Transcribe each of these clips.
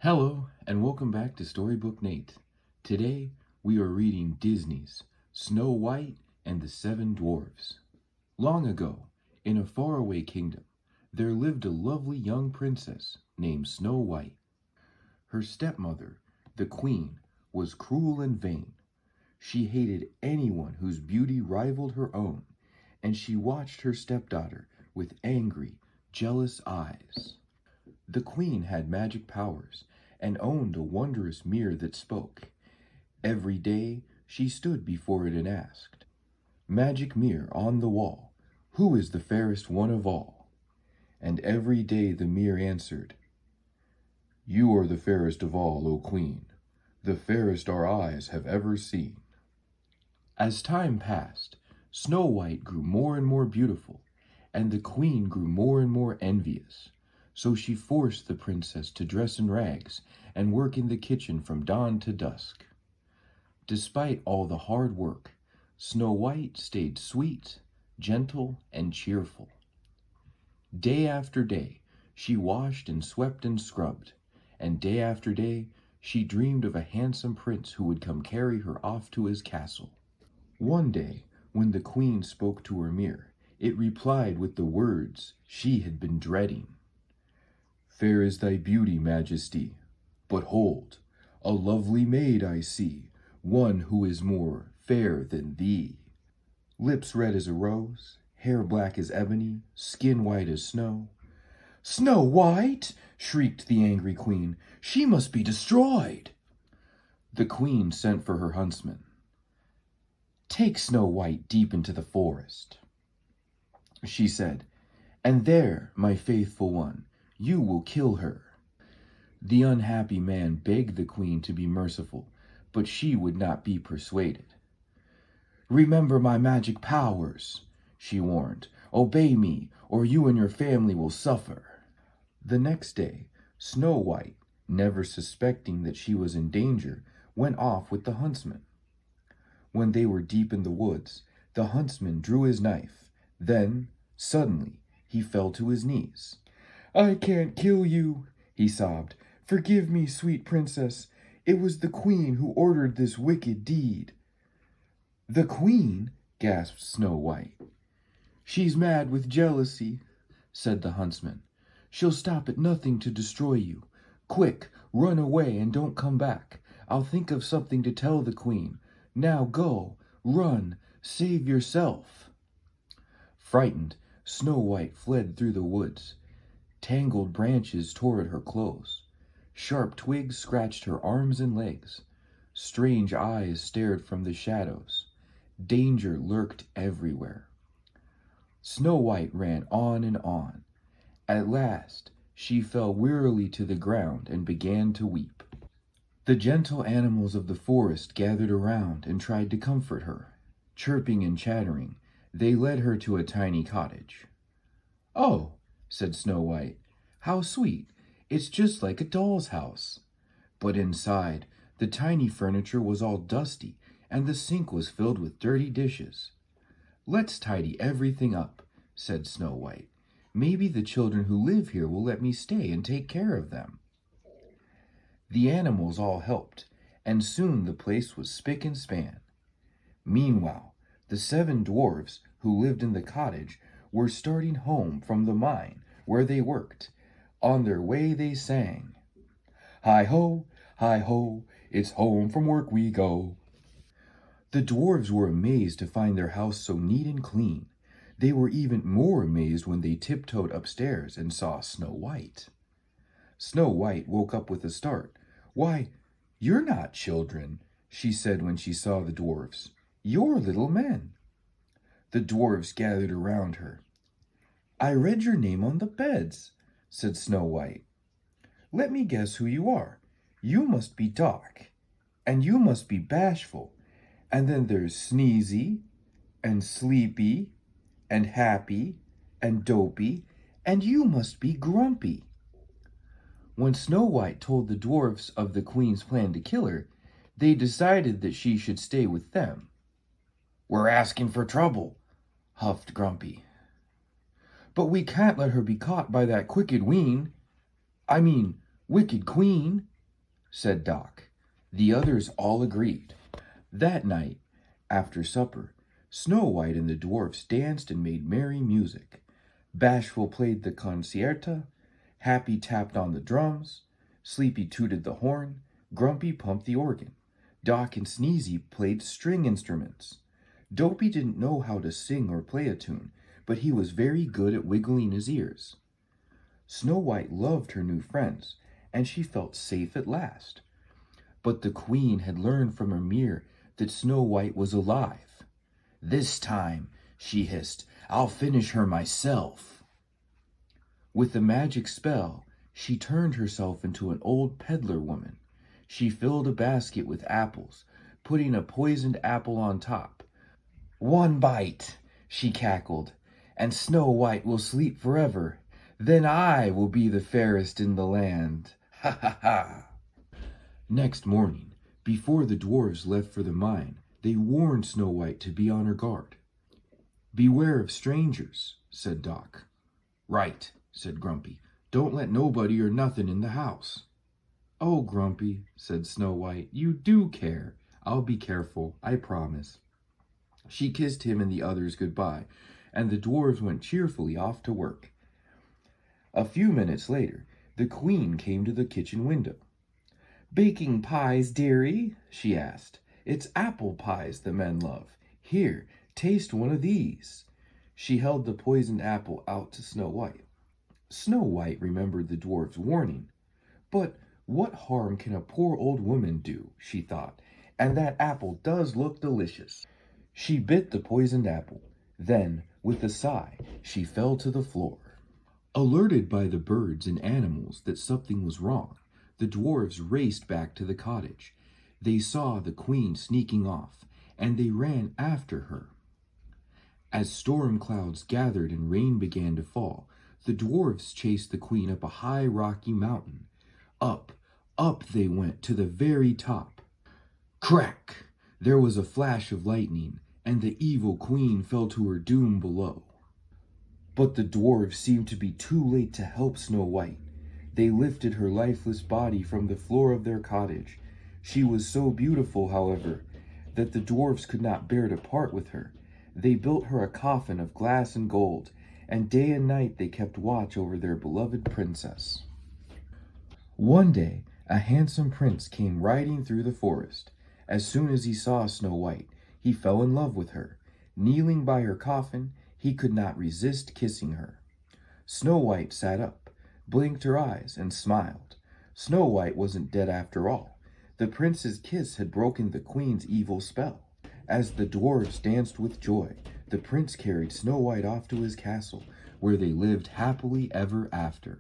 Hello, and welcome back to Storybook Nate. Today, we are reading Disney's Snow White and the Seven Dwarves. Long ago, in a faraway kingdom, there lived a lovely young princess named Snow White. Her stepmother, the queen, was cruel and vain. She hated anyone whose beauty rivaled her own, and she watched her stepdaughter with angry, jealous eyes. The queen had magic powers and owned a wondrous mirror that spoke. Every day she stood before it and asked, "Magic mirror on the wall, who is the fairest one of all?" And every day the mirror answered, "You are the fairest of all, O queen, the fairest our eyes have ever seen." As time passed, Snow White grew more and more beautiful, and the queen grew more and more envious. So she forced the princess to dress in rags and work in the kitchen from dawn to dusk. Despite all the hard work, Snow White stayed sweet, gentle, and cheerful. Day after day, she washed and swept and scrubbed, and day after day, she dreamed of a handsome prince who would come carry her off to his castle. One day, when the queen spoke to her mirror, it replied with the words she had been dreading. "Fair is thy beauty, Majesty, but hold, a lovely maid I see, one who is more fair than thee. Lips red as a rose, hair black as ebony, skin white as snow." "Snow White!" shrieked the angry queen. "She must be destroyed." The queen sent for her huntsman. "Take Snow White deep into the forest," she said, "and there, my faithful one, you will kill her." The unhappy man begged the queen to be merciful, but she would not be persuaded. "Remember my magic powers," she warned. "Obey me, or you and your family will suffer." The next day, Snow White, never suspecting that she was in danger, went off with the huntsman. When they were deep in the woods, the huntsman drew his knife. Then, suddenly, he fell to his knees. "I can't kill you," he sobbed. "Forgive me, sweet princess. It was the queen who ordered this wicked deed." "The queen?" gasped Snow White. "She's mad with jealousy," said the huntsman. "She'll stop at nothing to destroy you. Quick, run away and don't come back. I'll think of something to tell the queen. Now go, run, save yourself." Frightened, Snow White fled through the woods. Tangled branches tore at her clothes. Sharp twigs scratched her arms and legs. Strange eyes stared from the shadows. Danger lurked everywhere. Snow White ran on and on. At last, she fell wearily to the ground and began to weep. The gentle animals of the forest gathered around and tried to comfort her. Chirping and chattering, they led her to a tiny cottage. "Oh," said Snow White, "how sweet! It's just like a doll's house." But inside, the tiny furniture was all dusty, and the sink was filled with dirty dishes. "Let's tidy everything up," said Snow White. "Maybe the children who live here will let me stay and take care of them." The animals all helped, and soon the place was spick and span. Meanwhile, the seven dwarves who lived in the cottage were starting home from the mine where they worked. On their way they sang, hi ho, it's home from work we go." The dwarves were amazed to find their house so neat and clean. They were even more amazed when they tiptoed upstairs and saw Snow White. Snow White woke up with a start. "Why, you're not children," she said when she saw the dwarves. "You're little men." The dwarves gathered around her. "I read your name on the beds," said Snow White. "Let me guess who you are. You must be dark, and you must be bashful, and then there's sneezy, and sleepy, and happy, and dopey, and you must be grumpy." When Snow White told the dwarfs of the queen's plan to kill her, they decided that she should stay with them. "We're asking for trouble," huffed Grumpy. "But we can't let her be caught by that wicked queen," said Doc. The others all agreed. That night, after supper, Snow White and the dwarfs danced and made merry music. Bashful played the concerta, Happy tapped on the drums, Sleepy tooted the horn, Grumpy pumped the organ. Doc and Sneezy played string instruments. Dopey didn't know how to sing or play a tune, but he was very good at wiggling his ears. Snow White loved her new friends, and she felt safe at last. But the queen had learned from her mirror that Snow White was alive. "This time," she hissed, "I'll finish her myself." With a magic spell, she turned herself into an old peddler woman. She filled a basket with apples, putting a poisoned apple on top. "One bite," she cackled, "and Snow White will sleep forever. Then I will be the fairest in the land. Ha ha ha!" Next morning, before the dwarves left for the mine, they warned Snow White to be on her guard. "Beware of strangers," said Doc. "Right," said Grumpy. "Don't let nobody or nothing in the house." "Oh, Grumpy," said Snow White, "you do care. I'll be careful, I promise." She kissed him and the others goodbye, and the dwarves went cheerfully off to work. A few minutes later, the queen came to the kitchen window. "Baking pies, dearie?" she asked. "It's apple pies the men love. Here, taste one of these." She held the poisoned apple out to Snow White. Snow White remembered the dwarf's warning. "But what harm can a poor old woman do?" she thought, "and that apple does look delicious." She bit the poisoned apple. Then, with a sigh, she fell to the floor. Alerted by the birds and animals that something was wrong, the dwarves raced back to the cottage. They saw the queen sneaking off, and they ran after her. As storm clouds gathered and rain began to fall, the dwarves chased the queen up a high rocky mountain. Up, up they went to the very top. Crack! There was a flash of lightning, and the evil queen fell to her doom below. But the dwarves seemed to be too late to help Snow White. They lifted her lifeless body from the floor of their cottage. She was so beautiful, however, that the dwarves could not bear to part with her. They built her a coffin of glass and gold, and day and night they kept watch over their beloved princess. One day, a handsome prince came riding through the forest. As soon as he saw Snow White, he fell in love with her. Kneeling by her coffin, he could not resist kissing her. Snow White sat up, blinked her eyes, and smiled. Snow White wasn't dead after all. The prince's kiss had broken the queen's evil spell. As the dwarves danced with joy, the prince carried Snow White off to his castle, where they lived happily ever after.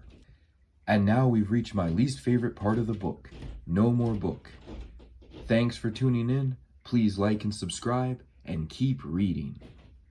And now we've reached my least favorite part of the book. No more book. Thanks for tuning in. Please like and subscribe, and keep reading.